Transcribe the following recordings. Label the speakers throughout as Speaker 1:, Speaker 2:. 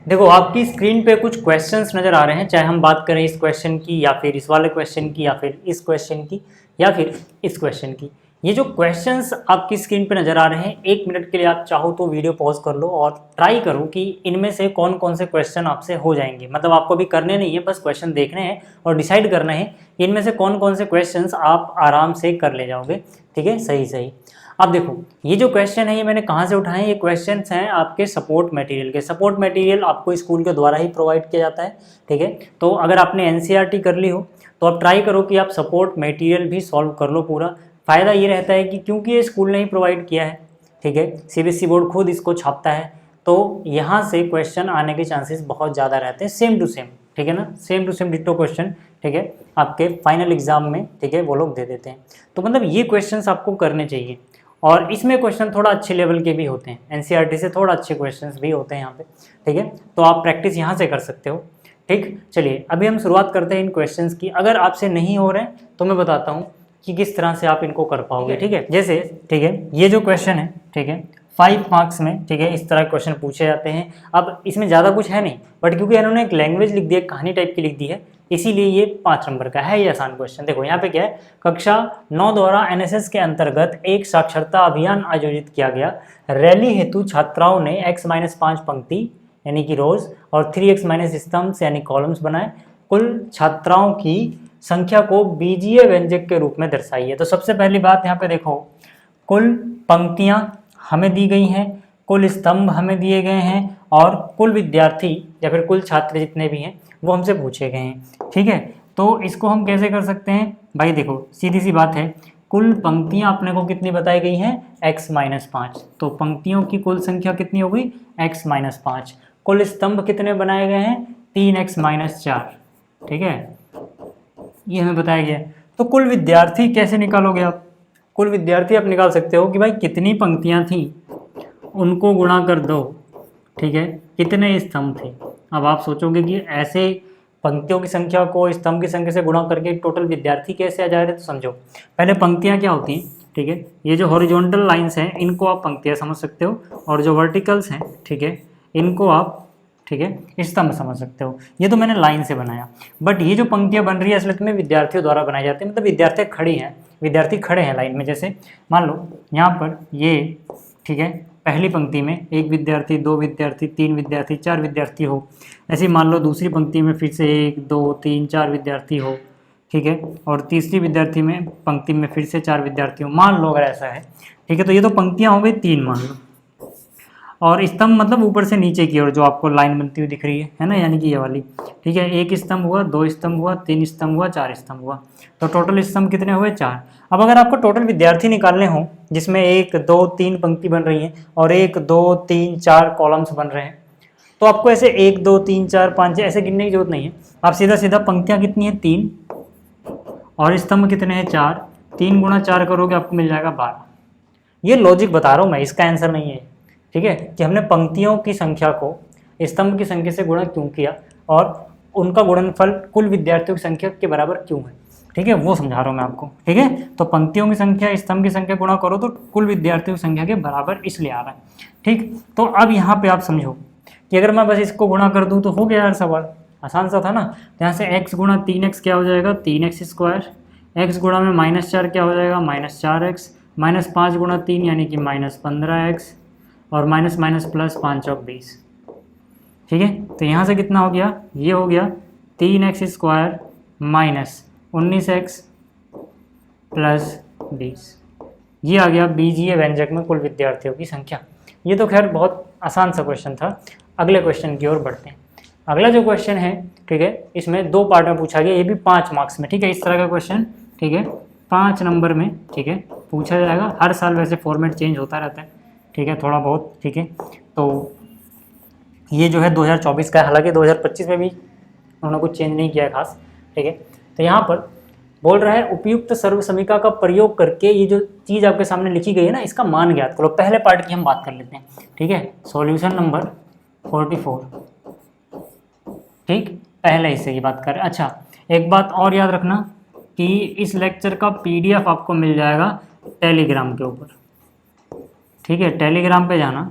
Speaker 1: देखो आपकी स्क्रीन पे कुछ क्वेश्चंस नज़र आ रहे हैं, चाहे हम बात करें इस क्वेश्चन की या फिर इस वाले क्वेश्चन की या फिर इस क्वेश्चन की या फिर इस क्वेश्चन की। ये जो क्वेश्चंस आपकी स्क्रीन पे नज़र आ रहे हैं, 1 मिनट के लिए आप चाहो तो वीडियो पॉज कर लो और ट्राई करो कि इनमें से कौन कौन से क्वेश्चन आपसे हो जाएंगे। मतलब आपको भी करने नहीं है, बस क्वेश्चन देखने हैं और डिसाइड करना है कि इनमें से कौन कौन से क्वेश्चन आप आराम से कर ले जाओगे। ठीक है, सही सही। अब देखो ये जो क्वेश्चन है ये मैंने कहाँ से उठाए हैं, ये क्वेश्चंस हैं आपके सपोर्ट मटेरियल के। सपोर्ट मटेरियल आपको स्कूल के द्वारा ही प्रोवाइड किया जाता है। ठीक है, तो अगर आपने एनसीईआरटी कर ली हो तो आप ट्राई करो कि आप सपोर्ट मटेरियल भी सॉल्व कर लो पूरा। फ़ायदा ये रहता है कि क्योंकि ये स्कूल ने ही प्रोवाइड किया है, ठीक है, सीबीएसई बोर्ड खुद इसको छापता है, तो यहाँ से क्वेश्चन आने के चांसेस बहुत ज़्यादा रहते हैं, सेम टू सेम। ठीक है ना, same to same ditto question, ठीक है, आपके फाइनल एग्जाम में, ठीक है, वो लोग दे देते हैं। तो मतलब ये क्वेश्चंस आपको करने चाहिए और इसमें क्वेश्चन थोड़ा अच्छे लेवल के भी होते हैं, एनसीईआरटी से थोड़ा अच्छे क्वेश्चंस भी होते हैं यहाँ पे। ठीक है, तो आप प्रैक्टिस यहाँ से कर सकते हो। ठीक, चलिए अभी हम शुरुआत करते हैं इन क्वेश्चंस की। अगर आपसे नहीं हो रहे हैं तो मैं बताता हूँ कि किस तरह से आप इनको कर पाओगे। ठीक है, जैसे ठीक है ये जो क्वेश्चन है, ठीक है, 5 मार्क्स में, ठीक है, इस तरह क्वेश्चन पूछे जाते हैं। अब इसमें ज़्यादा कुछ है नहीं, बट क्योंकि इन्होंने एक लैंग्वेज लिख दी है, कहानी टाइप की लिख दी है, इसीलिए ये 5 नंबर का है। ये आसान क्वेश्चन देखो यहाँ पे क्या है, कक्षा 9 द्वारा एनएसएस के अंतर्गत एक साक्षरता अभियान आयोजित किया गया। रैली हेतु छात्राओं ने x-5 पंक्ति यानी कि रोज और 3x- स्तंभ यानी कॉलम्स बनाए। कुल छात्राओं की संख्या को बीजीय व्यंजक के रूप में दर्शाइए। तो सबसे पहली बात यहाँ पे देखो, कुल पंक्तियाँ हमें दी गई हैं, कुल स्तंभ हमें दिए गए हैं और कुल विद्यार्थी या फिर कुल छात्र जितने भी हैं वो हमसे पूछे गए हैं। ठीक है, तो इसको हम कैसे कर सकते हैं भाई, देखो सीधी सी बात है, कुल पंक्तियाँ अपने को कितनी बताई गई हैं, x-5, तो पंक्तियों की कुल संख्या कितनी हो गई, x-5। कुल स्तंभ कितने बनाए गए हैं, 3x-4। ठीक है, ये हमें बताया गया है। तो कुल विद्यार्थी कैसे निकालोगे आप, कुल विद्यार्थी आप निकाल सकते हो कि भाई कितनी पंक्तियां थी उनको गुणा कर दो, ठीक है, कितने स्तंभ थे। अब आप सोचोगे कि ऐसे पंक्तियों की संख्या को स्तंभ की संख्या से गुणा करके टोटल विद्यार्थी कैसे आ जा रहे, तो समझो पहले पंक्तियां क्या होती हैं। ठीक है, ये जो हॉरिजॉन्टल लाइंस हैं इनको आप पंक्तियां समझ सकते हो और जो वर्टिकल्स हैं, ठीक है, इनको आप, ठीक है, स्तंभ समझ सकते हो। ये तो मैंने लाइन से बनाया, बट ये जो पंक्तियां बन रही है असलियत में विद्यार्थियों द्वारा बनाई जाती है। मतलब विद्यार्थी खड़ी हैं, विद्यार्थी खड़े हैं लाइन में। जैसे मान लो यहाँ पर ये, ठीक है, पहली पंक्ति में 1 विद्यार्थी, 2 विद्यार्थी, 3 विद्यार्थी, 4 विद्यार्थी हो। ऐसे मान लो दूसरी पंक्ति में फिर से 1, 2, 3, 4 विद्यार्थी हो। ठीक है, और तीसरी विद्यार्थी में पंक्ति में फिर से 4 विद्यार्थी हो, मान लो अगर ऐसा है। ठीक है, तो ये तो पंक्तियाँ हो गई 3 मान लो, और स्तंभ मतलब ऊपर से नीचे की ओर जो आपको लाइन बनती हुई दिख रही है ना, यानी कि ये वाली। ठीक है, 1 स्तंभ हुआ, 2 स्तंभ हुआ, 3 स्तंभ हुआ, 4 स्तंभ हुआ, तो टोटल स्तंभ कितने हुए, 4। अब अगर आपको टोटल विद्यार्थी निकालने हो जिसमें 1, 2, 3 पंक्ति बन रही है और 1, 2, 3, 4 कॉलम्स बन रहे हैं, तो आपको ऐसे 1, 2, 3, 4, 5 ऐसे गिनने की जरूरत नहीं है। आप सीधा सीधा पंक्तियाँ कितनी है, 3, और स्तंभ कितने हैं, 4, 3 गुणा 4 करोगे आपको मिल जाएगा 12। ये लॉजिक बता रहा हूँ मैं, इसका आंसर नहीं है। ठीक है, कि हमने पंक्तियों की संख्या को स्तंभ की संख्या से गुणा क्यों किया और उनका गुणनफल कुल विद्यार्थियों की संख्या के बराबर क्यों है। ठीक है, वो समझा रहा हूँ मैं आपको। ठीक है, तो पंक्तियों की संख्या स्तंभ की संख्या गुणा करो तो कुल विद्यार्थियों की संख्या के बराबर इसलिए आ रहा है। ठीक, तो अब यहाँ पे आप समझो कि अगर मैं बस इसको गुणा कर दूँ तो हो गया यार सवाल, आसान सा था ना। तो यहाँ से x गुणा 3x क्या हो जाएगा, 3x², x गुणा में -4 क्या हो जाएगा, -4x, -5 गुणा 3 यानी कि -15x, और माइनस माइनस प्लस 5 चौक 20। ठीक है, तो यहाँ से कितना हो गया, ये हो गया 3x² माइनस 19x प्लस 20। ये आ गया बीजीय व्यंजक में कुल विद्यार्थियों की संख्या। ये तो खैर बहुत आसान सा क्वेश्चन था। अगले क्वेश्चन की ओर बढ़ते हैं। अगला जो क्वेश्चन है, ठीक है, इसमें 2 पार्ट में पूछा गया, ये भी 5 मार्क्स में। ठीक है, इस तरह का क्वेश्चन, ठीक है, 5 नंबर में, ठीक है, पूछा जाएगा। हर साल वैसे फॉर्मेट चेंज होता रहता है, ठीक है, थोड़ा बहुत। ठीक है, तो ये जो है 2024 का है, हालांकि 2025 में भी उन्होंने कुछ चेंज नहीं किया है खास। ठीक है, तो यहाँ पर बोल रहा है उपयुक्त सर्व समीकरण का प्रयोग करके ये जो चीज़ आपके सामने लिखी गई है ना, इसका मान ज्ञात करो। पहले पार्ट की हम बात कर लेते हैं। ठीक है, सॉल्यूशन नंबर 44। ठीक, पहले हिस्से की बात करें। अच्छा, एक बात और याद रखना कि इस लेक्चर का PDF आपको मिल जाएगा टेलीग्राम के ऊपर। ठीक है, टेलीग्राम पे जाना।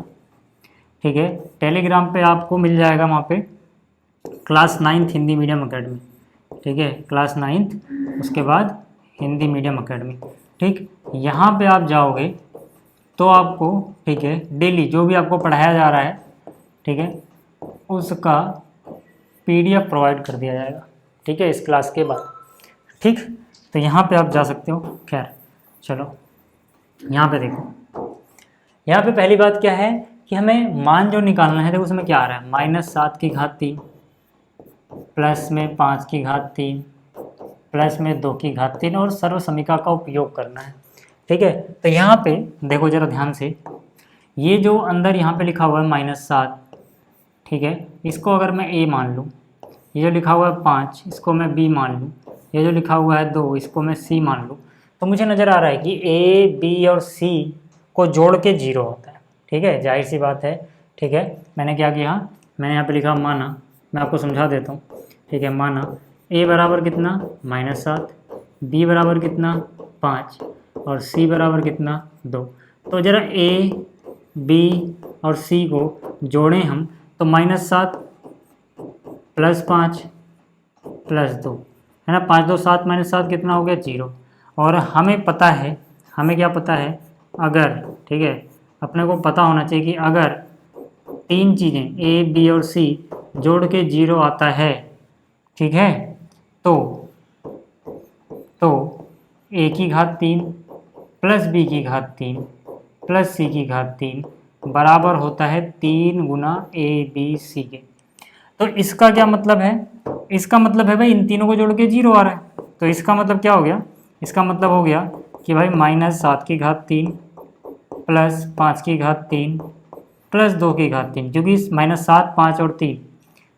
Speaker 1: ठीक है। टेलीग्राम पे आपको मिल जाएगा वहाँ पे class 9th Hindi medium academy, ठीक है, क्लास 9th, उसके बाद हिंदी मीडियम अकेडमी, ठीक। यहाँ पे आप जाओगे तो आपको, ठीक है, डेली जो भी आपको पढ़ाया जा रहा है, ठीक है, उसका PDF प्रोवाइड कर दिया जाएगा, ठीक है, इस क्लास के बाद, ठीक। तो यहाँ पे आप जा सकते हो। खैर चलो यहाँ पे देखो, यहाँ पे पहली बात क्या है कि हमें मान जो निकालना है, देखो उसमें क्या आ रहा है, -7/3 प्लस में 5/3 प्लस में 2/3 और सर्व समीकरण का उपयोग करना है, ठीक है। तो यहाँ पे देखो जरा ध्यान से, ये जो अंदर यहाँ पे लिखा हुआ है -7, ठीक है, इसको अगर मैं A मान लूँ, ये जो लिखा हुआ है 5, इसको मैं B मान लूँ, ये जो लिखा हुआ है 2, इसको मैं C मान लूँ, तो मुझे नज़र आ रहा है कि A, B और C को जोड़ के 0 होता है, ठीक है, जाहिर सी बात है, ठीक है। मैंने क्या किया, मैंने यहाँ पे लिखा माना, मैं आपको समझा देता हूँ, ठीक है। माना A बराबर कितना, -7, B बराबर कितना, 5 और C बराबर कितना, 2। तो ज़रा A, B और C को जोड़ें हम, तो -7 + 5 + 2 है ना, 5 2 7 -7 कितना हो गया, 0। और हमें पता है, हमें क्या पता है, अगर, ठीक है, अपने को पता होना चाहिए कि अगर 3 चीज़ें A, B और C जोड़ के 0 आता है, ठीक है, तो A/3 + B/3 + C/3 बराबर होता है 3 गुना ABC के। तो इसका क्या मतलब है, इसका मतलब है भाई इन तीनों को जोड़ के 0 आ रहा है, तो इसका मतलब क्या हो गया, इसका मतलब हो गया कि भाई -7/3 + 5/3 + 2/3, क्योंकि -7, 5 और 3,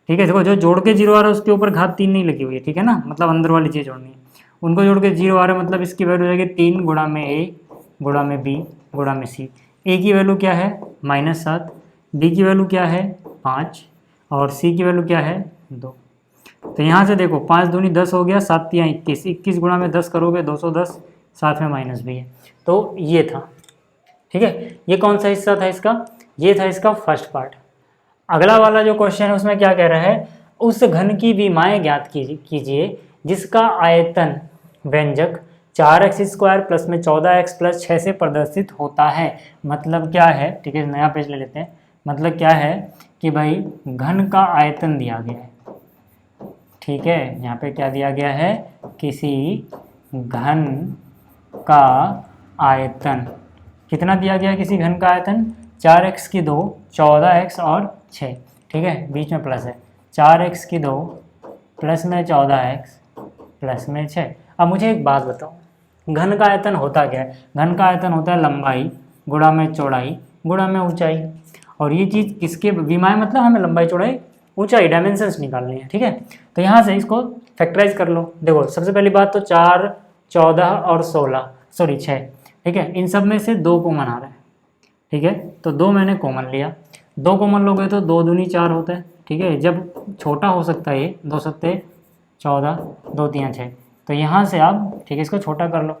Speaker 1: ठीक है। देखो जो जोड़ के 0 आ रहा है उसके ऊपर घात 3 नहीं लगी हुई है, ठीक है ना, मतलब अंदर वाली चीज़ जोड़नी है, उनको जोड़ के 0 आ रहा है, मतलब इसकी वैल्यू हो जाएगी 3 गुणा में A गुणा में B गुणा में C। A की वैल्यू क्या है, -7, B की वैल्यू क्या है, 5 और C की वैल्यू क्या है, 2। तो यहाँ से देखो 5 दूनी 10 हो गया, 7 तियाँ 21, 21 गुणा में 10 करोगे 210, साथ में माइनस भी है, तो ये था, ठीक है। ये कौन सा हिस्सा था इसका, ये था इसका फर्स्ट पार्ट। अगला वाला जो क्वेश्चन है उसमें क्या कह रहा है, उस घन की विमाएं ज्ञात कीजिए जिसका आयतन व्यंजक 4x² प्लस में 14x प्लस 6 से प्रदर्शित होता है। मतलब क्या है, ठीक है, नया पेज ले लेते हैं। मतलब क्या है कि भाई घन का आयतन दिया गया है, ठीक है, यहाँ पे क्या दिया गया है, किसी घन का आयतन, कितना दिया गया है, किसी घन का आयतन 4x2 14x और 6, ठीक है, बीच में प्लस है, 4x2 प्लस में 14x प्लस में 6। अब मुझे एक बात बताओ, घन का आयतन होता क्या है, घन का आयतन होता है लंबाई गुणा में चौड़ाई गुणा में ऊंचाई, और ये चीज़ किसके विमाएं, मतलब हमें लंबाई चौड़ाई ऊंचाई डायमेंशंस निकालनी है, ठीक है। तो यहाँ से इसको फैक्टराइज कर लो। देखो सबसे पहली बात तो 4, 14 और 6, ठीक है, इन सब में से 2 कॉमन आ रहा है, ठीक है, तो 2 मैंने कॉमन लिया, 2 कॉमन लोगे तो 2 दूनी 4 होता है, ठीक है। जब छोटा हो सकता है ये 2 सत्ते 14, 2 तियाँ 6, तो यहाँ से आप, ठीक है, इसको छोटा कर लो।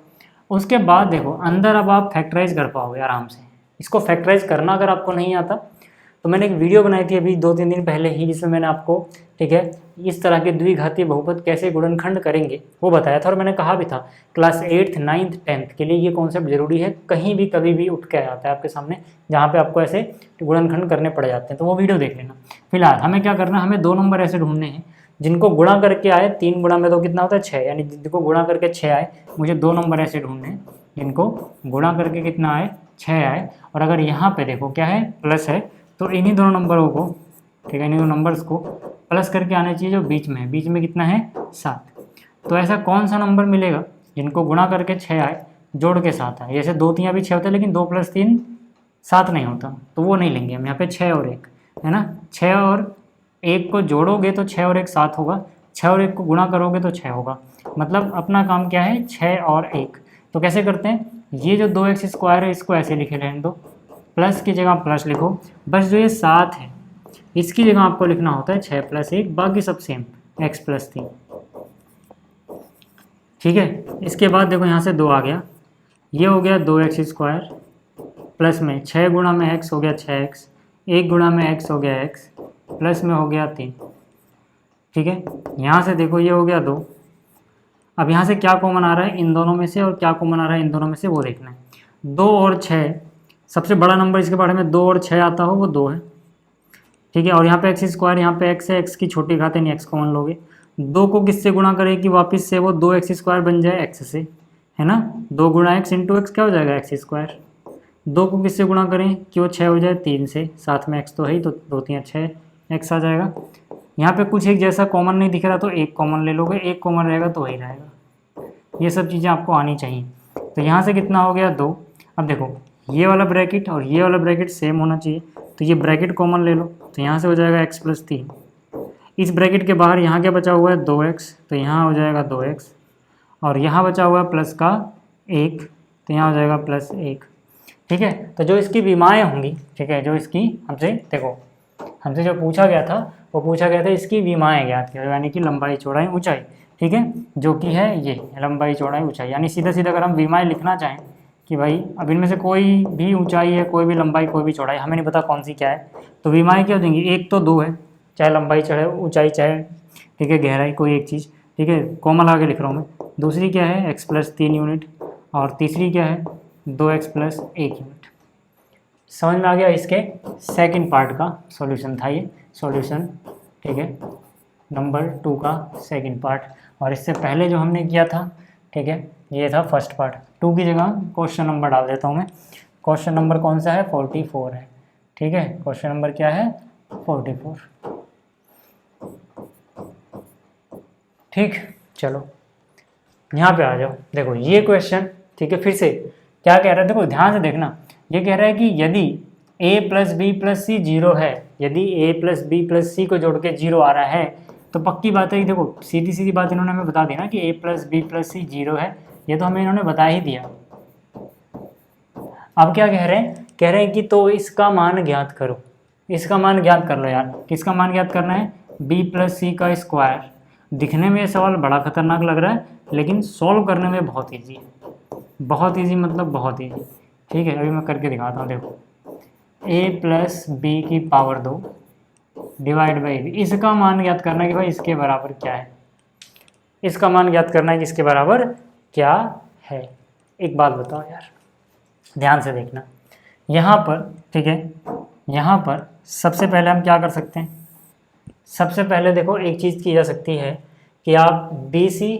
Speaker 1: उसके बाद देखो अंदर अब आप फैक्टराइज कर पाओगे आराम से। इसको फैक्टराइज करना अगर आपको नहीं आता तो मैंने एक वीडियो बनाई थी अभी 2-3 दिन पहले ही, जिसमें मैंने आपको, ठीक है, इस तरह के द्विघातीय बहुपद कैसे गुणनखंड करेंगे वो बताया था। और मैंने कहा भी था क्लास 8th, 9th, 10th के लिए ये कॉन्सेप्ट जरूरी है, कहीं भी कभी भी उठ के आता है आपके सामने जहाँ पे आपको ऐसे गुणनखंड करने पड़ जाते हैं, तो वो वीडियो देख लेना। फिलहाल हमें क्या करना है, हमें 2 नंबर ऐसे ढूंढने हैं जिनको गुणा करके आए, 3 गुणा में 2 कितना होता है 6, यानी जिनको गुणा करके 6 आए, मुझे 2 नंबर ऐसे ढूंढने हैं जिनको गुणा करके कितना आए, 6 आए। और अगर यहाँ पे देखो क्या है, प्लस है, तो इन्हीं दोनों नंबरों को, ठीक है, इन्हीं दोनों नंबर्स को प्लस करके आना चाहिए जो बीच में है। बीच में कितना है, 7। तो ऐसा कौन सा नंबर मिलेगा जिनको गुणा करके 6 आए, जोड़ के 7 आए। जैसे 2 तियाँ भी 6 होता है, लेकिन 2 + 3 7 नहीं होता, तो वो नहीं लेंगे हम। यहाँ पे 6 और 1 है ना, 6 और 1 को जोड़ोगे तो 6 और 1 7 होगा, 6 और 1 को गुणा करोगे तो 6 होगा। मतलब अपना काम क्या है, 6 और 1। तो कैसे करते हैं, ये जो 2x² है इसको ऐसे लिखे रहने दो, प्लस की जगह प्लस लिखो, बस जो ये 7 है इसकी जगह आपको लिखना होता है 6 + 1, बाकी सब सेम, x + 3, ठीक है। इसके बाद देखो यहाँ से 2 आ गया, ये हो गया 2x² प्लस में 6 गुणा में x हो गया 6x, 1 गुणा में x हो गया x, प्लस में हो गया 3। ठीक है, यहाँ से देखो ये हो गया 2। अब यहाँ से क्या कॉमन आ रहा है इन दोनों में से और क्या कॉमन आ रहा है इन दोनों में से वो देखना है। 2 और 6, सबसे बड़ा नंबर इसके बारे में 2 और 6 आता हो वो 2 है। ठीक है, और यहाँ पे एक्स स्क्वायर, यहाँ पे x है, x की छोटी घात यानी x कॉमन लोगे। 2 को किससे गुणा करें कि वापस से वो 2x स्क्वायर बन जाए x से, है ना। 2 गुणा x इंटू एक्स क्या हो जाएगा x स्क्वायर। 2 को किससे गुणा करें कि वो 6 हो जाए 3 से, साथ में x तो है ही, तो 2 3 6 x आ जाएगा। यहाँ पे कुछ एक जैसा कॉमन नहीं दिख रहा तो एक कॉमन ले लोगे, एक कॉमन रहेगा तो वही रहेगा। ये सब चीज़ें आपको आनी चाहिए। तो यहाँ से कितना हो गया 2। अब देखो ये वाला ब्रैकेट और ये वाला ब्रैकेट सेम होना चाहिए, तो ये ब्रैकेट कॉमन ले लो, तो यहाँ से हो जाएगा x प्लस 3। इस ब्रैकेट के बाहर यहाँ क्या बचा हुआ है 2x, तो यहाँ हो जाएगा 2x, और यहाँ बचा हुआ है प्लस का 1, तो यहाँ हो जाएगा प्लस 1। ठीक है, तो जो इसकी विमाएँ होंगी, ठीक है, जो इसकी हमसे देखो हमसे जो पूछा गया था वो पूछा गया था इसकी विमाएँ ज्ञात करो, यानी कि लंबाई चौड़ाई ऊंचाई। ठीक है, जो कि है ये लंबाई चौड़ाई ऊंचाई, यानी सीधा सीधा अगर हम विमाएँ लिखना चाहें कि भाई अब इनमें से कोई भी ऊंचाई है, कोई भी लंबाई, कोई भी चौड़ाई, हमें नहीं पता कौन सी क्या है, तो विमाएँ क्या हो जाएंगी, एक तो 2 है, चाहे लंबाई चाहे ऊंचाई चाहे, ठीक है, गहराई, कोई एक चीज़। ठीक है, कॉमन आगे लिख रहा हूँ मैं। दूसरी क्या है x प्लस 3 यूनिट, और तीसरी क्या है 2x प्लस 1 यूनिट। समझ में आ गया। इसके सेकंड पार्ट का सॉल्यूशन था ये सॉल्यूशन। ठीक है, नंबर 2 का सेकंड पार्ट, और इससे पहले जो हमने किया था, ठीक है, ये था फर्स्ट पार्ट। 2 की जगह क्वेश्चन नंबर डाल देता हूँ मैं। क्वेश्चन नंबर कौन सा है 44 है। ठीक है, क्वेश्चन नंबर क्या है 44। ठीक, चलो यहाँ पे आ जाओ। देखो ये क्वेश्चन, ठीक है, फिर से क्या कह रहा है, देखो ध्यान से देखना। ये कह रहा है कि यदि a plus B plus C 0 है, यदि a प्लस बी प्लस सी को जोड़ के 0 आ रहा है, तो पक्की बात है कि देखो सीधी सीधी बात इन्होंने हमें बता दी ना कि a plus B plus C 0 है, ये तो हमें इन्होंने बता ही दिया। अब क्या कह रहे हैं, कह रहे हैं कि तो इसका मान ज्ञात करो। इसका मान ज्ञात कर लो यार। किसका मान ज्ञात करना है, b प्लस सी का स्क्वायर। दिखने में ये सवाल बड़ा खतरनाक लग रहा है, लेकिन सॉल्व करने में बहुत ईजी है। बहुत ईजी मतलब बहुत ईजी। ठीक है, अभी मैं करके दिखाता हूँ। देखो a प्लस बी की पावर 2 डिवाइड बाई बी, इसका मान ज्ञात करना है कि भाई इसके बराबर क्या है। इसका मान ज्ञात करना है कि इसके बराबर क्या है। एक बात बताओ यार, ध्यान से देखना। यहाँ पर, ठीक है, यहाँ पर सबसे पहले हम क्या कर सकते हैं, सबसे पहले देखो एक चीज़ की जा सकती है कि आप BC,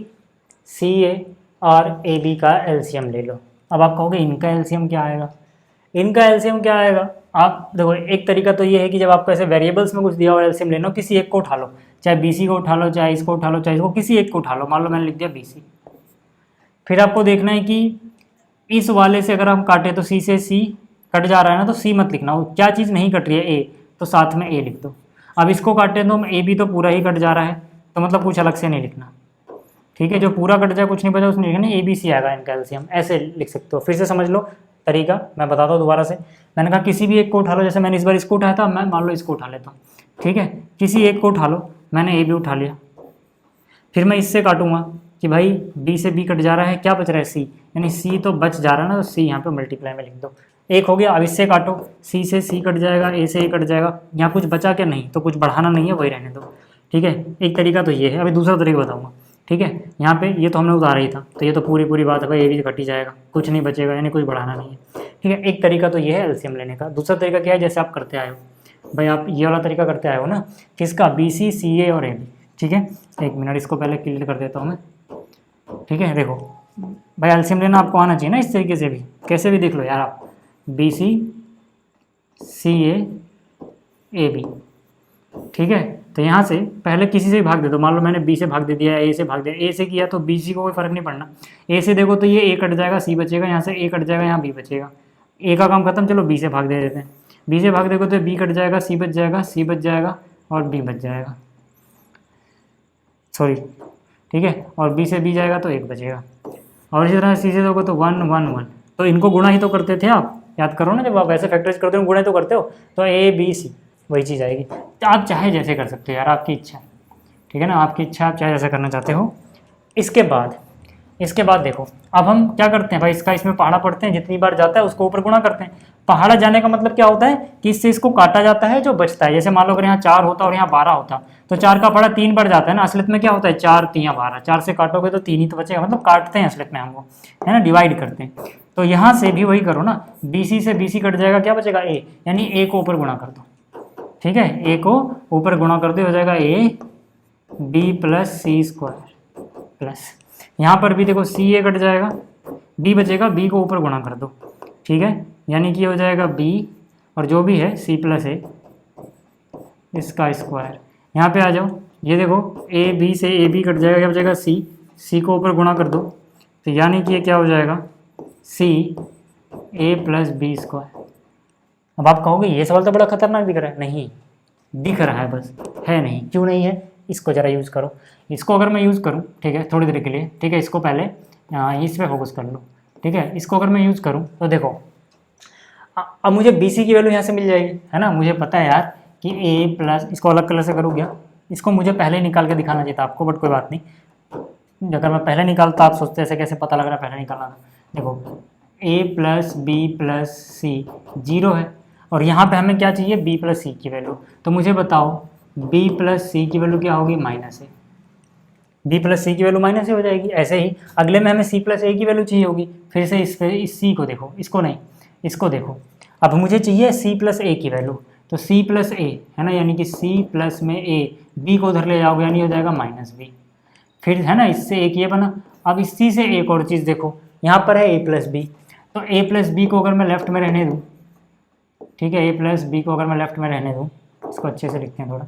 Speaker 1: CA और AB का एलसीएम ले लो। अब आप कहोगे इनका एलसीएम क्या आएगा, इनका एलसीएम क्या आएगा। आप देखो एक तरीका तो ये है कि जब आपको ऐसे वेरिएबल्स में कुछ दिया हुआ एलसीएम लेना हो, किसी एक को उठा लो, चाहे BC को उठा लो, चाहे इसको उठा लो, चाहे इसको, किसी एक को उठा लो। मान लो मैंने लिख दिया BC। फिर आपको देखना है कि इस वाले से अगर हम काटे तो C से C कट जा रहा है ना, तो C मत लिखना। वो क्या चीज़ नहीं कट रही है, A, तो साथ में A लिख दो। अब इसको काटे तो AB तो पूरा ही कट जा रहा है, तो मतलब कुछ अलग से नहीं लिखना। ठीक है, जो पूरा कट जाए कुछ नहीं बचा उसमें लिखना ABC आएगा इनका एलसीएम, ऐसे लिख सकते हो। फिर से समझ लो तरीका, मैं बताता हूँ दोबारा से। मैंने कहा किसी भी एक को उठा लो, जैसे मैंने इस बार इसको उठाया था, मैं मान लो इसको उठा लेता हूँ। ठीक है, किसी एक को उठा लो, मैंने AB उठा लिया। फिर मैं इससे काटूंगा कि भाई B से B कट जा रहा है, क्या बच रहा है C, यानी C तो बच जा रहा है ना, तो C यहाँ पे मल्टीप्लाई में लिख दो। एक हो गया। अब इससे काटो, C से C कट जाएगा, A से A कट जाएगा। यहाँ कुछ बचा क्या, नहीं, तो कुछ बढ़ाना नहीं है, वही रहने दो। ठीक है, एक तरीका तो ये है। अभी दूसरा तरीका बताऊँगा। ठीक है, यहाँ पे ये तो हमने उतारा ही था, तो ये तो पूरी बात है भाई, ये भी कट ही जाएगा, कुछ नहीं बचेगा, यानी कुछ बढ़ाना नहीं है। ठीक है, एक तरीका तो ये है एलसीएम लेने का। दूसरा तरीका क्या है, जैसे आप करते आए हो भाई, आप ये वाला तरीका करते आए हो ना, किसका, BC, CA और AB। ठीक है, एक मिनट इसको पहले क्लियर कर देता हूँ मैं। ठीक है, देखो भाई एलसीएम लेना आपको आना चाहिए ना, इस तरीके से भी, कैसे भी देख लो यार आप, BC, CA, AB। ठीक है, तो यहाँ से पहले किसी से भी भाग दे दो। मान लो मैंने B से भाग दे दिया, A से भाग दिया, A से किया तो BC को कोई फर्क नहीं पड़ना। A से देखो तो ये A कट जाएगा, C बचेगा, यहाँ से A कट जाएगा, यहाँ B बचेगा। A का काम खत्म, चलो B से भाग दे देते हैं। B से भाग देखो तो B कट जाएगा, C बच जाएगा, C बच जाएगा और B बच जाएगा, सॉरी। ठीक है, और B से B जाएगा तो 1 बचेगा। और इसी तरह C से देखो तो 1 1 1, तो इनको गुणा ही तो करते थे आप, याद करो ना, जब आप ऐसे फैक्टराइज करते हो गुणा तो करते हो, तो ABC वही चीज़ आएगी। तो आप चाहे जैसे कर सकते हो यार, आपकी इच्छा। ठीक है ना, आपकी इच्छा, आप चाहे जैसे करना चाहते हो। इसके बाद इसके बाद देखो, अब हम क्या करते हैं भाई, इसका इसमें पहाड़ा पढ़ते हैं, जितनी बार जाता है उसको ऊपर गुणा करते हैं। पहाड़ा जाने का मतलब क्या होता है कि इससे इसको काटा जाता है, जो बचता है। जैसे मान लो अगर यहाँ 4 होता और यहाँ 12 होता, तो 4 का पहाड़ा 3 बार जाता है ना। असलियत में क्या होता है, 4 3 12, 4 से काटोगे तो 3 ही तो बचेगा, मतलब काटते हैं असलियत में हम वो, है ना, डिवाइड करते हैं। तो यहाँ से भी वही करो ना, BC से BC कट जाएगा, क्या बचेगा A, यानी A को ऊपर गुणा कर दो। ठीक है, A को ऊपर गुणा कर दो, हो जाएगा A B plus C square plus, यहाँ पर भी देखो CA कट जाएगा, B बचेगा, B को ऊपर गुणा कर दो। ठीक है, यानी कि हो जाएगा B और जो भी है C प्लस A इसका स्क्वायर। यहाँ पे आ जाओ, ये देखो A B से A B कट जाएगा, क्या बचेगा C, C को ऊपर गुणा कर दो, तो यानी कि ये क्या हो जाएगा C A plus B square. अब आप कहोगे ये सवाल तो बड़ा खतरनाक दिख रहा है। नहीं दिख रहा है, बस है नहीं। क्यों नहीं है, इसको ज़रा यूज़ करो। इसको अगर मैं यूज़ करूँ, ठीक है, थोड़ी देर के लिए, ठीक है, इसको पहले इस पे फोकस कर लो। ठीक है, इसको अगर मैं यूज़ करूँ तो देखो, अब मुझे BC की वैल्यू यहाँ से मिल जाएगी, है ना। मुझे पता है यार कि A प्लस, इसको अलग कलर से करूँ क्या, इसको मुझे पहले निकाल के दिखाना चाहिए था आपको, बट कोई बात नहीं। अगर मैं पहले निकालता, आप सोचते ऐसे कैसे पता लग रहा है पहले निकालना था। देखो A plus B plus C 0 है, और यहाँ पे हमें क्या चाहिए, B प्लस C की वैल्यू। तो मुझे बताओ B प्लस C की वैल्यू क्या होगी, minus A। B plus C की वैल्यू माइनस A हो जाएगी। ऐसे ही अगले में हमें C प्लस A की वैल्यू चाहिए होगी। फिर से इस C को देखो, इसको नहीं, इसको देखो। अब मुझे चाहिए C प्लस A की वैल्यू, तो C प्लस A है ना, यानी कि C प्लस में A, B को उधर ले जाओगे यानी हो जाएगा माइनस B। फिर है ना, इससे एक ये बना। अब इसी से एक और चीज़ देखो, यहाँ पर है A प्लस B, तो A प्लस B को अगर मैं लेफ्ट में रहने दूँ, ठीक है, A प्लस B को अगर मैं लेफ्ट में रहने दूँ, इसको अच्छे से लिखते हैं थोड़ा,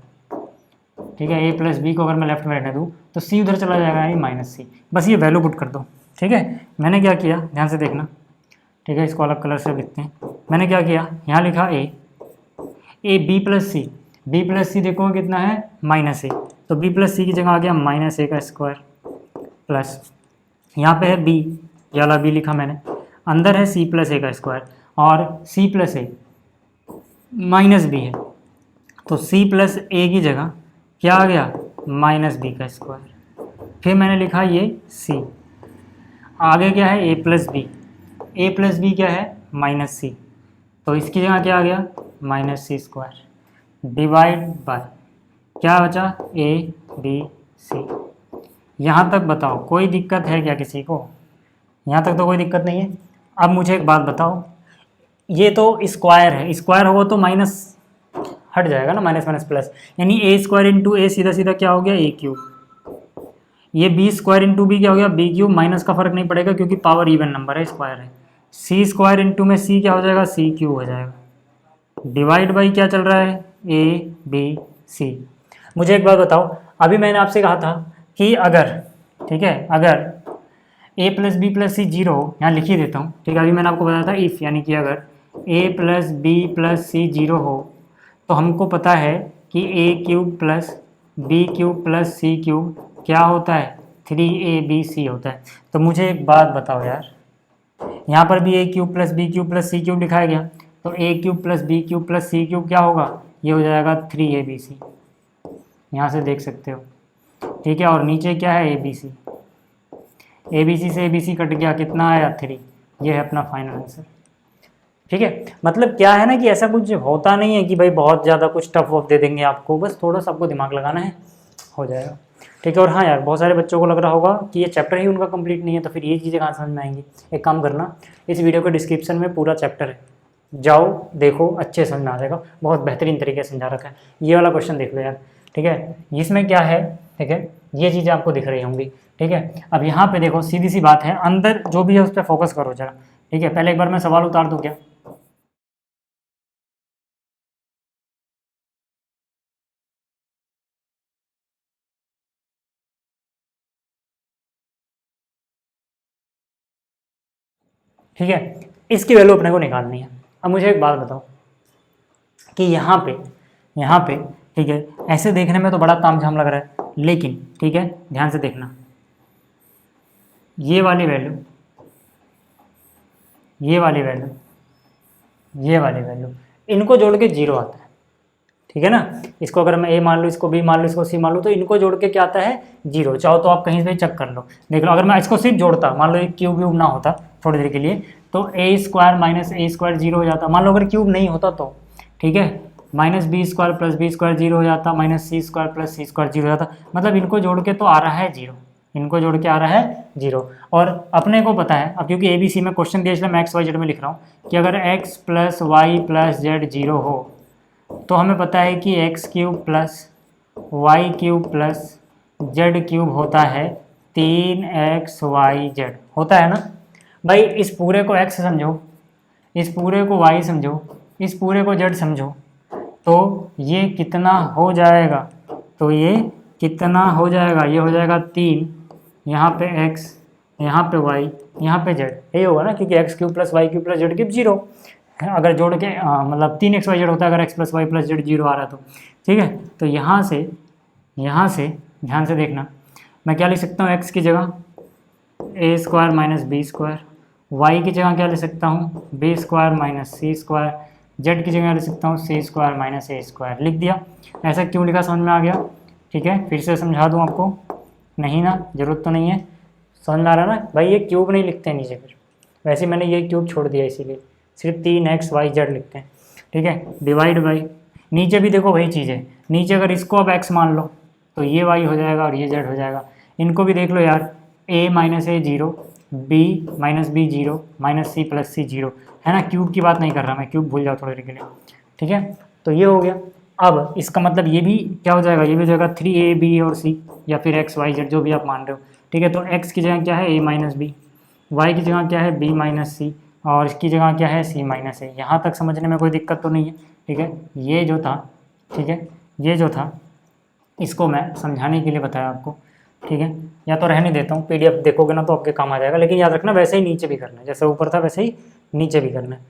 Speaker 1: ठीक है, A प्लस B को अगर मैं लेफ्ट में रहने दूँ तो C उधर चला जाएगा यानी माइनस C। बस ये वैल्यू पुट कर दो। ठीक है, मैंने क्या किया, ध्यान से देखना। ठीक है, इसको अलग कलर से लिखते हैं। मैंने क्या किया, यहाँ लिखा A B plus C, B plus C देखो कितना है, माइनस A, तो B प्लस C की जगह आ गया माइनस A का स्क्वायर प्लस, यहाँ पे है B, ये वाला B लिखा मैंने, अंदर है C प्लस A का स्क्वायर, और C plus A minus B है, तो C प्लस A की जगह क्या आ गया, माइनस B का स्क्वायर। फिर मैंने लिखा ये C, आगे क्या है A plus B, A plus B क्या है, माइनस C, तो इसकी जगह क्या आ गया, minus C square divide by क्या बचा, A B C। यहाँ तक बताओ कोई दिक्कत है क्या किसी को, यहाँ तक तो कोई दिक्कत नहीं है। अब मुझे एक बात बताओ, ये तो स्क्वायर है, स्क्वायर होगा तो माइनस हट जाएगा ना, माइनस माइनस प्लस, यानी A स्क्वायर इंटू A सीधा सीधा क्या हो गया, A क्यूब। ये B स्क्वायर इंटू B क्या हो गया, B क्यूब। माइनस का फर्क नहीं पड़ेगा क्योंकि पावर इवन नंबर है, स्क्वायर है। C स्क्वायर इंटू में C क्या हो जाएगा, C क्यूब हो जाएगा, डिवाइड बाई क्या चल रहा है, A B C। मुझे एक बात बताओ, अभी मैंने आपसे कहा था कि अगर, ठीक है, अगर A plus B plus C 0 हो, यहाँ लिख ही देता हूँ, ठीक है, अभी मैंने आपको बताया था इफ़, यानी कि अगर A plus B plus C 0 हो, तो हमको पता है कि A cube plus B cube plus C cube क्या होता है, 3ABC होता है। तो मुझे एक बात बताओ यार, यहाँ पर भी A cube plus B cube plus C cube लिखाया गया, तो A cube plus B cube plus C cube क्या होगा, ये हो जाएगा 3ABC, यहाँ से देख सकते हो। ठीक है, और नीचे क्या है, ABC, ABC से ABC कट गया, कितना आया, 3। ये है अपना फाइनल आंसर। ठीक है, मतलब क्या है ना कि ऐसा कुछ होता नहीं है कि भाई बहुत ज़्यादा कुछ टफ वर्क दे देंगे आपको, बस थोड़ा सा आपको दिमाग लगाना है, हो जाएगा। ठीक है, और हाँ यार, बहुत सारे बच्चों को लग रहा होगा कि ये चैप्टर ही उनका कंप्लीट नहीं है, तो फिर ये चीज़ें कहाँ समझ में आएंगी। एक काम करना, इस वीडियो के डिस्क्रिप्शन में पूरा चैप्टर है, जाओ देखो, अच्छे समझ में आ जाएगा, बहुत बेहतरीन तरीके से समझा रखा है। ये वाला क्वेश्चन देख लो यार, ठीक है, इसमें क्या है, ठीक है, ये चीज़ें आपको दिख रही होंगी। ठीक है, अब यहाँ पे देखो, सीधी सी बात है, अंदर जो भी है उस पर फोकस करो जरा। ठीक है, पहले एक बार मैं सवाल उतार दूँ क्या, ठीक है, इसकी वैल्यू अपने को निकालनी है। अब मुझे एक बात बताओ कि यहाँ पे ठीक है, ऐसे देखने में तो बड़ा तामझाम लग रहा है, लेकिन ठीक है, ध्यान से देखना, ये वाली वैल्यू, ये वाली वैल्यू, ये वाली वैल्यू, इनको जोड़ के 0 आता है। ठीक है ना। इसको अगर मैं ए मान लूँ, इसको बी मान लूँ, इसको सी मान लूँ, तो इनको जोड़ के क्या आता है 0। चाहो तो आप कहीं से चेक कर लो, देख लो। अगर मैं इसको सिर्फ जोड़ता, मान लो एक क्यूब व्यूब ना होता थोड़ी देर के लिए, तो ए स्क्वायर माइनस ए स्क्वायर 0 हो जाता। मान लो अगर क्यूब नहीं होता तो, ठीक है, minus B square plus B square 0 हो जाता, minus C square plus C square 0 हो जाता। मतलब इनको जोड़ के तो आ रहा है 0, इनको जोड़ के आ रहा है 0। और अपने को पता है, अब क्योंकि ए बी सी में क्वेश्चन दिया, इसलिए मैं एक्स वाई जेड में लिख रहा हूँ कि अगर X plus Y plus Z 0 हो, तो हमें पता है कि X cube plus Y cube plus Z cube होता है 3xyz, होता है ना भाई। इस पूरे को x समझो, इस पूरे को y समझो, इस पूरे को z समझो, तो ये कितना हो जाएगा, तो ये कितना हो जाएगा, ये हो जाएगा 3, यहाँ पे x, यहाँ पे y, यहाँ पे z, यही होगा ना, क्योंकि X cube plus Y cube plus Z cube 0 अगर जोड़ के मतलब 3xyz होता है अगर x plus Y plus Z 0 आ रहा है तो, ठीक है। तो यहाँ से ध्यान से देखना, मैं क्या लिख सकता हूँ, x की जगह A square minus B square, Y की जगह क्या लिख सकता हूँ B square minus C square, Z की जगह लिख सकता हूँ C square minus A square. लिख दिया। ऐसा क्यों लिखा समझ में आ गया, ठीक है। फिर से समझा दूँ आपको, नहीं ना, ज़रूरत तो नहीं है, समझ में आ रहा ना भाई। ये क्यूब नहीं लिखते नीचे, फिर वैसे मैंने ये क्यूब छोड़ दिया, इसीलिए सिर्फ 3xyz लिखते हैं, ठीक है। डिवाइड बाई, नीचे भी देखो वही चीज़ है, नीचे अगर इसको अब x मान लो तो ये y हो जाएगा और ये z हो जाएगा। इनको भी देख लो यार, a minus A 0, b minus B 0, minus C plus C 0, है ना। क्यूब की बात नहीं कर रहा मैं, क्यूब भूल जाओ थोड़ी देर के लिए, ठीक है। तो ये हो गया। अब इसका मतलब ये भी क्या हो जाएगा, ये भी हो जाएगा 3ab और c, या फिर xyz जो भी आप मान रहे हो, ठीक है। तो x की जगह क्या है a माइनस बी, वाई की जगह क्या है b माइनस सी, और इसकी जगह क्या है c माइनस ए। यहाँ तक समझने में कोई दिक्कत तो नहीं है, ठीक है। ये जो था, ठीक है, ये जो था, इसको मैं समझाने के लिए बताया आपको, ठीक है। या तो रहने देता हूँ, पीडीएफ देखोगे ना तो आपके काम आ जाएगा, लेकिन याद रखना वैसे ही नीचे भी करना है, जैसे ऊपर था वैसे ही नीचे भी करना है,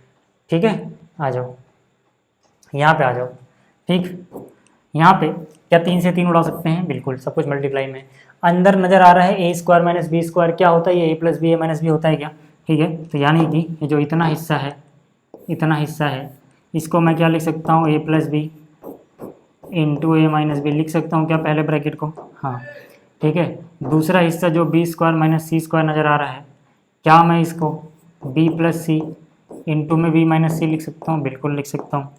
Speaker 1: ठीक है। आ जाओ, यहाँ पे आ जाओ, ठीक। यहाँ पे क्या 3 से 3 उड़ा सकते हैं, बिल्कुल, सब कुछ मल्टीप्लाई में। अंदर नज़र आ रहा है ए स्क्वायर माइनस बी स्क्वायर, क्या होता है ये, ए प्लस बी ए माइनस बी होता है क्या, ठीक है। तो यानी कि ये जो इतना हिस्सा है, इतना हिस्सा है, इसको मैं क्या लिख सकता हूँ, ए प्लस बी इंटू ए माइनस बी लिख सकता हूँ क्या, पहले ब्रैकेट को, हाँ, ठीक है। दूसरा हिस्सा जो B square minus C square नज़र आ रहा है, क्या मैं इसको बी प्लस सी इंटू में बी माइनस सी लिख सकता हूँ, बिल्कुल लिख सकता हूँ।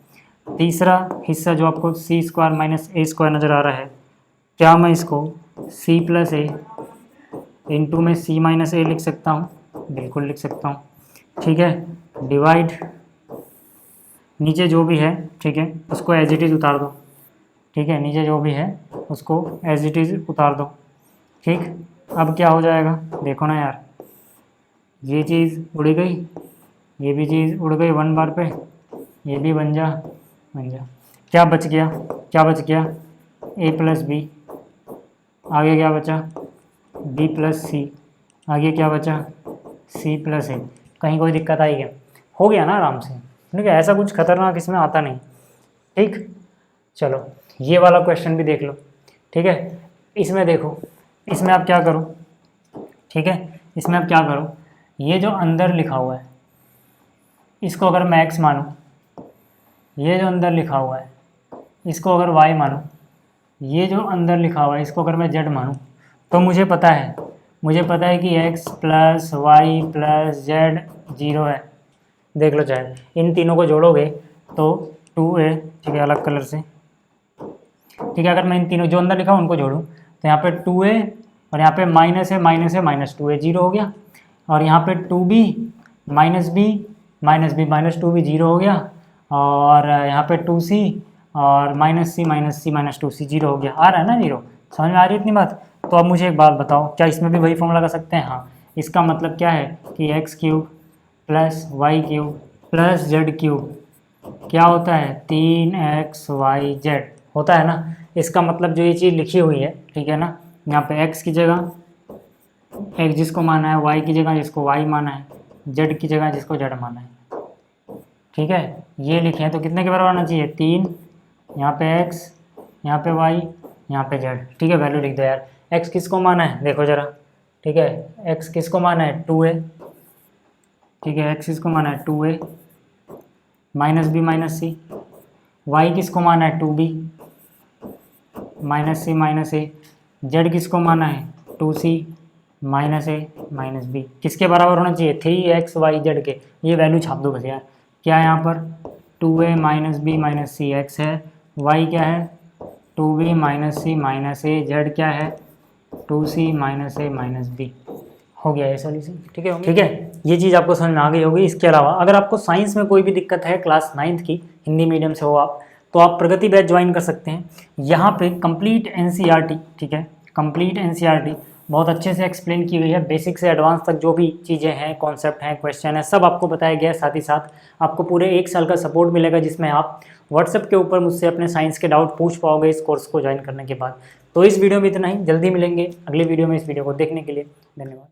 Speaker 1: तीसरा हिस्सा जो आपको सी स्क्वायर माइनस ए स्क्वायर नज़र आ रहा है, क्या मैं इसको सी प्लस ए इंटू में सी माइनस ए लिख सकता हूँ, बिल्कुल लिख सकता हूँ, ठीक है। डिवाइड, नीचे जो भी है, ठीक है, उसको एज इट इज़ उतार दो, ठीक है, नीचे जो भी है उसको एज इट इज़ उतार दो, ठीक। अब क्या हो जाएगा, देखो ना यार, ये चीज़ उड़ गई, ये भी चीज़ उड़ गई 1 बार पे, ये भी बन जा, क्या बच गया, क्या बच गया, ए प्लस बी, आगे क्या बचा, बी प्लस सी, आगे क्या बचा, सी प्लस ए। कहीं कोई दिक्कत आई क्या, हो गया ना आराम से, ठीक है। ऐसा कुछ खतरनाक इसमें आता नहीं, ठीक। चलो ये वाला क्वेश्चन भी देख लो, ठीक है। इसमें देखो, इसमें आप क्या करो, ठीक है, इसमें आप क्या करो, ये जो अंदर लिखा हुआ है इसको अगर मैं x मानूँ, ये जो अंदर लिखा हुआ है इसको अगर y मानूँ, ये जो अंदर लिखा हुआ है इसको अगर मैं z मानूँ, तो मुझे पता है कि x plus Y plus Z 0 है। देख लो चाहे, इन तीनों को जोड़ोगे तो 2a, ठीक है, अलग कलर से, ठीक है। अगर मैं इन तीनों जो अंदर लिखा हूँ उनको जोड़ूँ तो यहाँ पे 2a और यहाँ पे माइनस है माइनस 2a 0 हो गया, और यहाँ पे 2b minus B minus 2b 0 हो गया, और यहाँ पे 2c और माइनस सी माइनस 2c 0 हो गया। आ रहा है ना 0, समझ में आ रही है इतनी बात। तो अब मुझे एक बात बताओ, क्या इसमें भी वही फॉर्मूला लगा सकते हैं, हाँ। इसका मतलब क्या है कि X cube plus Y cube plus Z cube क्या होता है 3xyz होता है ना। इसका मतलब जो ये चीज़ लिखी हुई है, ठीक है ना, यहाँ पे x की जगह x जिसको माना है, y की जगह जिसको y माना है, z की जगह जिसको z माना है, ठीक है, ये लिखे हैं। तो कितने के बराबर आना चाहिए, 3, यहाँ पे x, यहाँ पे y, यहाँ पे z, ठीक है। वैल्यू लिख दो यार। x किसको माना है देखो ज़रा, ठीक है, x किसको माना है 2a, ठीक है, x किसको माना है 2a माइनस बी माइनस सी, y किसको माना है 2b माइनस सी माइनस ए, z किसको माना है 2c माइनस ए माइनस बी, किसके बराबर होना चाहिए 3xyz के, ये वैल्यू छाप दो बस यार। क्या है यहाँ पर 2a माइनस बी माइनस सी एक्स है, y क्या है 2b माइनस सी माइनस ए, z क्या है 2c माइनस ए माइनस बी। हो गया ये सॉल्यूशन, ठीक है ठीक है, ये चीज़ आपको समझ में आ गई होगी। इसके अलावा अगर आपको साइंस में कोई भी दिक्कत है, क्लास 9th की, हिंदी मीडियम से हो आप, तो आप प्रगति बैच ज्वाइन कर सकते हैं। यहाँ पे कंप्लीट एनसीईआरटी, ठीक है, कंप्लीट एनसीईआरटी बहुत अच्छे से एक्सप्लेन की हुई है, बेसिक से एडवांस तक जो भी चीज़ें हैं, कॉन्सेप्ट हैं, क्वेश्चन है, सब आपको बताया गया है। साथ ही साथ आपको पूरे 1 साल का सपोर्ट मिलेगा, जिसमें आप व्हाट्सएप के ऊपर मुझसे अपने साइंस के डाउट पूछ पाओगे इस कोर्स को ज्वाइन करने के बाद। तो इस वीडियो में इतना ही, जल्दी मिलेंगे अगले वीडियो में। इस वीडियो को देखने के लिए धन्यवाद।